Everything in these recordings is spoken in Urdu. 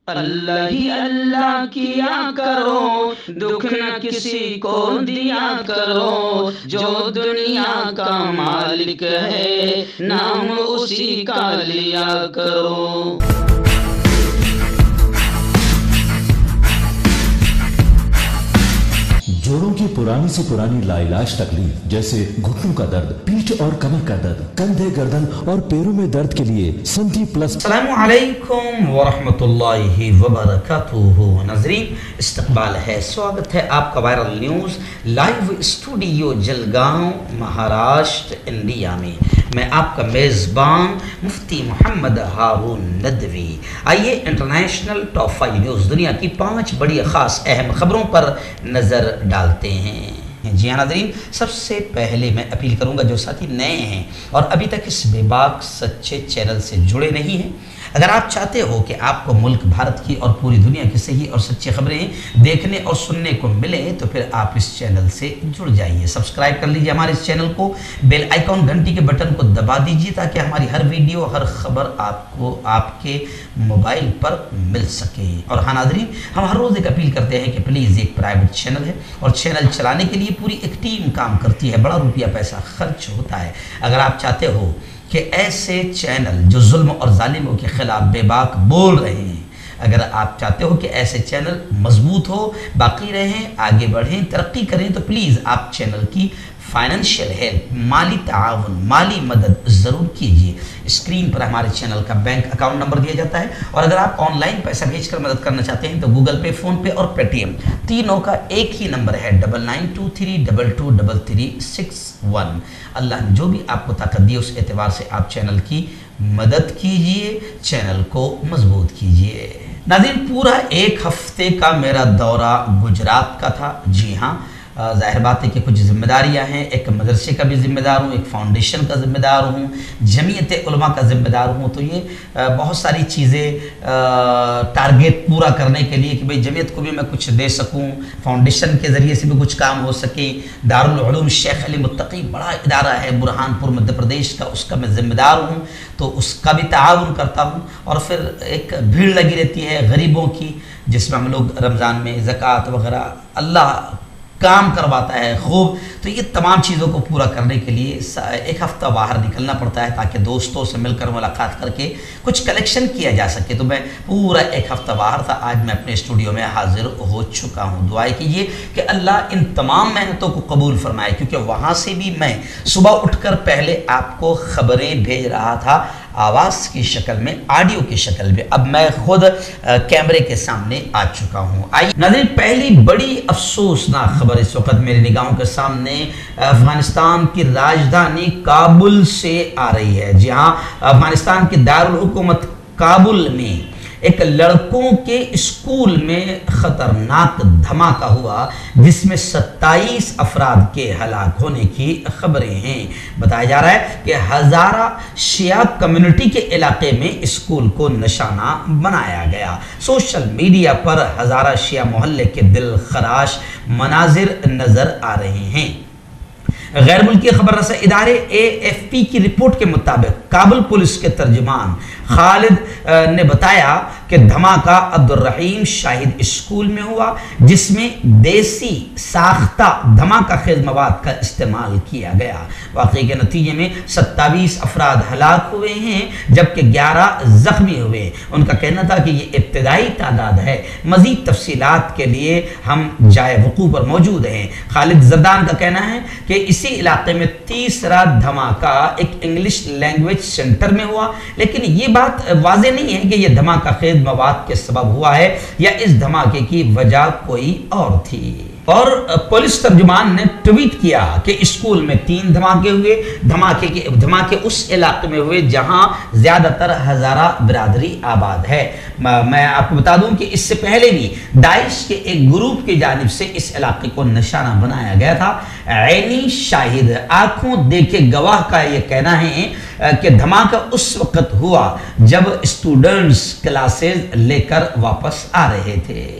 اللہ ہی اللہ کیا کرو، دکھ نہ کسی کو دیا کرو، جو دنیا کا مالک ہے نام اسی کا لیا کرو۔ جوڑوں کی پرانی سے پرانی لاعلاج تکلیف جیسے گھٹنوں کا درد، پیٹھ اور کمر کا درد، کندھے، گردن اور پیروں میں درد کے لیے سنٹی پلس۔ السلام علیکم ورحمۃ اللہ وبرکاتہ۔ ناظرین، استقبال ہے، سواگت ہے آپ کا viral news live studio Jalgaon, Maharashtra, India میں۔ میں آپ کا میزبان مفتی محمد ہارون ندوی۔ آئیے انٹرنیشنل ٹاپ 5 نیوز، دنیا کی 5 بڑی خاص اہم خبروں پر نظر ڈالتے ہیں۔ جی ہاں ناظرین، سب سے پہلے میں اپیل کروں گا جو ساتھی نئے ہیں اور ابھی تک اس بے باک سچے چینل سے جڑے نہیں ہیں، اگر آپ چاہتے ہو کہ آپ کو ملک بھارت کی اور پوری دنیا کی صحیح اور سچی خبریں دیکھنے اور سننے کو ملیں تو پھر آپ اس چینل سے جڑ جائیے، سبسکرائب کر لیجیے ہمارے اس چینل کو، بیل آئیکن گھنٹی کے بٹن کو دبا دیجیے تاکہ ہماری ہر ویڈیو، ہر خبر آپ کو آپ کے موبائل پر مل سکے۔ اور ہاں ناظرین، ہم ہر روز ایک اپیل کرتے ہیں کہ پلیز، ایک پرائیویٹ چینل ہے اور چینل چلانے کے لیے پوری ایک ٹیم کام کرتی ہے، بڑا روپیہ پیسہ خرچ ہوتا ہے۔ اگر آپ چاہتے ہو کہ ایسے چینل جو ظلم اور ظالموں کے خلاف بے باک بول رہے ہیں، اگر آپ چاہتے ہو کہ ایسے چینل مضبوط ہو، باقی رہیں، آگے بڑھیں، ترقی کریں، تو پلیز آپ چینل کی فائنینشیل ہیلپ، مالی تعاون، مالی مدد ضرور کیجیے۔ اسکرین پر ہمارے چینل کا بینک اکاؤنٹ نمبر دیا جاتا ہے، اور اگر آپ آن لائن پیسہ بھیج کر مدد کرنا چاہتے ہیں تو گوگل پے، فون پے اور پے ٹی ایم تینوں کا ایک ہی نمبر ہے، 9923223361۔ اللہ نے جو بھی آپ کو طاقت دی اس اعتبار سے آپ چینل کی مدد کیجیے، چینل کو مضبوط کیجیے۔ ناظرین، پورا ایک ہفتے کا میرا دورہ گجرات کا تھا۔ جی ہاں، ظاہر بات ہے کہ کچھ ذمہ داریاں ہیں، ایک مدرسے کا بھی ذمہ دار ہوں، ایک فاؤنڈیشن کا ذمہ دار ہوں، جمعیت علماء کا ذمہ دار ہوں، تو یہ بہت ساری چیزیں ٹارگیٹ پورا کرنے کے لیے کہ بھئی جمعیت کو بھی میں کچھ دے سکوں، فاؤنڈیشن کے ذریعے سے بھی کچھ کام ہو سکے، دارالعلوم شیخ علی متقی بڑا ادارہ ہے برہان پور مدھیہ پردیش کا، اس کا میں ذمہ دار ہوں، تو اس کا بھی تعاون کرتا ہوں۔ اور پھر ایک بھیڑ لگی رہتی ہے غریبوں کی، جس میں ہم لوگ رمضان میں زکوٰۃ وغیرہ اللہ کام کرواتا ہے خوب، تو یہ تمام چیزوں کو پورا کرنے کے لیے ایک ہفتہ باہر نکلنا پڑتا ہے تاکہ دوستوں سے مل کر ملاقات کر کے کچھ کلیکشن کیا جا سکے۔ تو میں پورا ایک ہفتہ باہر تھا، آج میں اپنے اسٹوڈیو میں حاضر ہو چکا ہوں۔ دعائیں کیجیے کہ اللہ ان تمام محنتوں کو قبول فرمائے، کیونکہ وہاں سے بھی میں صبح اٹھ کر پہلے آپ کو خبریں بھیج رہا تھا، آواز کی شکل میں، آڈیو کی شکل میں، اب میں خود کیمرے کے سامنے آ چکا ہوں۔ آئیے ناظرین، پہلی بڑی افسوسناک خبر اس وقت میری نگاہوں کے سامنے افغانستان کی راجدھانی کابل سے آ رہی ہے۔ جی ہاں، افغانستان کی دارالحکومت کابل میں ایک لڑکوں کے اسکول میں خطرناک دھماکہ ہوا جس میں 27 افراد کے ہلاک ہونے کی خبریں ہیں۔ بتایا جا رہا ہے کہ ہزارہ شیعہ کمیونٹی کے علاقے میں اسکول کو نشانہ بنایا گیا۔ سوشل میڈیا پر ہزارہ شیعہ محلے کے دل خراش مناظر نظر آ رہے ہیں۔ غیر ملکی خبر رساں ادارے AFP کی رپورٹ کے مطابق کابل پولیس کے ترجمان خالد نے بتایا کہ دھماکہ عبدالرحیم شاہد اسکول میں ہوا، جس میں دیسی ساختہ دھماکہ خیز مواد کا استعمال کیا گیا۔ واقعے کے نتیجے میں 27 افراد ہلاک ہوئے ہیں جبکہ 11 زخمی ہوئے۔ ان کا کہنا تھا کہ یہ ابتدائی تعداد ہے، مزید تفصیلات کے لیے ہم جائے وقوع پر موجود ہیں۔ خالد زردان کا کہنا ہے کہ اسی علاقے میں تیسرا دھماکہ ایک انگلش لینگویج سینٹر میں ہوا، لیکن یہ بات واضح نہیں ہے کہ یہ دھماکہ خیز مواد کے سبب ہوا ہے یا اس دھماکے کی وجہ کوئی اور تھی۔ اور پولیس ترجمان نے ٹویٹ کیا کہ اسکول میں 3 دھماکے ہوئے، دھماکے اس علاقے میں ہوئے جہاں زیادہ تر ہزارہ برادری آباد ہے۔ میں آپ کو بتا دوں کہ اس سے پہلے بھی داعش کے ایک گروپ کی جانب سے اس علاقے کو نشانہ بنایا گیا تھا۔ عینی شاہد، آنکھوں دیکھے گواہ کا یہ کہنا ہے کہ دھماکہ اس وقت ہوا جب اسٹوڈنٹس کلاسز لے کر واپس آ رہے تھے۔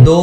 2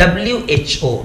WHO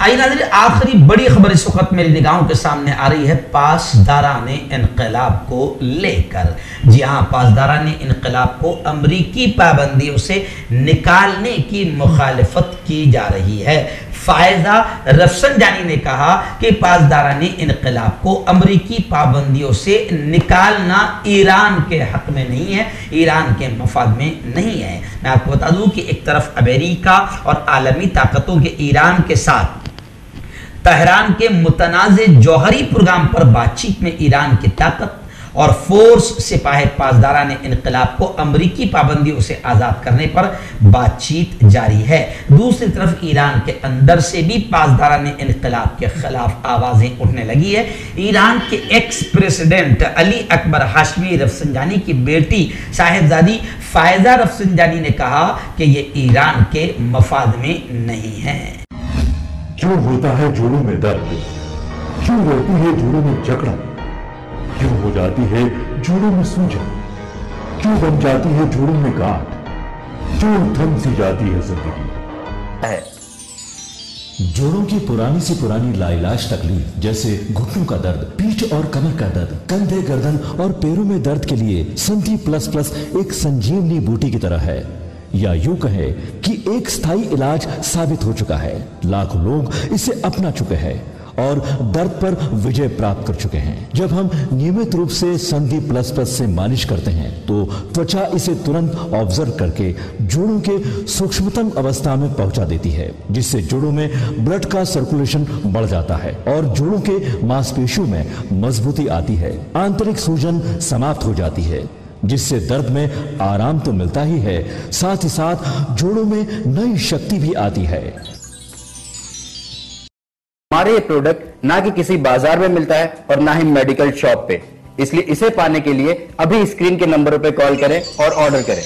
آئیے ناظرین آخری بڑی خبر اس وقت میری نگاہوں کے سامنے آ رہی ہے پاسداران انقلاب کو لے کر. جی ہاں، پاسداران انقلاب کو امریکی پابندیوں سے نکالنے کی مخالفت کی جا رہی ہے. فائزہ رفسنجانی نے کہا کہ پاسداران انقلاب کو امریکی پابندیوں سے نکالنا ایران کے حق میں نہیں ہے، ایران کے مفاد میں نہیں ہے. میں آپ کو بتا دوں کہ ایک طرف امریکہ اور عالمی طاقتوں کے ایران کے ساتھ تہران کے متنازع جوہری پروگرام پر بات چیت میں ایران کی طاقت اور فورس سپاہ پاسداران انقلاب کو امریکی پابندیوں سے آزاد کرنے پر بات چیت جاری ہے. دوسری طرف ایران کے اندر سے بھی پاسداران انقلاب کے خلاف آوازیں اٹھنے لگی ہے. ایران کے ایکس پریزیڈنٹ علی اکبر ہاشمی رفسنجانی کی بیٹی صاحبزادی فائزہ رفسنجانی نے کہا کہ یہ ایران کے مفاد میں نہیں ہے. کیوں ہوتا ہے جوڑوں میں درد، کیوں رہتی ہے جوڑوں میں جکڑن، کیوں ہو جاتی ہے جوڑوں میں سوجن، کیوں بن جاتی ہے جوڑوں میں گاٹھ، کیوں تھم سی جاتی ہے زندگی. جوڑوں کی پرانی سے پرانی لاعلاج تکلیف جیسے گھٹنوں کا درد، پیٹھ اور کمر کا درد، کندھے گردن اور پیروں میں درد کے لیے سنتی پلس پلس ایک سنجیونی بوٹی کی طرح ہے، یا یوں کہے کہ ایک ستھائی علاج ثابت ہو چکا ہے. لاکھوں لوگ اسے اپنا چکے ہیں اور درد پر وجے پراپت کر چکے ہیں. جب ہم نیمت روپ سے سندھی پلس پلس سے مالش کرتے ہیں تو توچا اسے ترنت آبزرو کر کے جوڑوں کے سوکشمتم اوستھا میں پہنچا دیتی ہے، جس سے جوڑوں میں بلڈ کا سرکولیشن بڑھ جاتا ہے اور جوڑوں کے ماس پیشیوں میں مضبوطی آتی ہے. آنترک سوجن سماپت ہو جاتی ہے، جس سے درد میں آرام تو ملتا ہی ہے، ساتھ ہی ساتھ جوڑوں میں نئی شکتی بھی آتی ہے. ہمارے یہ پروڈکٹ نہ کہ کسی بازار میں ملتا ہے اور نہ ہی میڈیکل شاپ پہ، اس لیے اسے پانے کے لیے ابھی اسکرین کے نمبروں پہ کال کریں اور آرڈر کریں.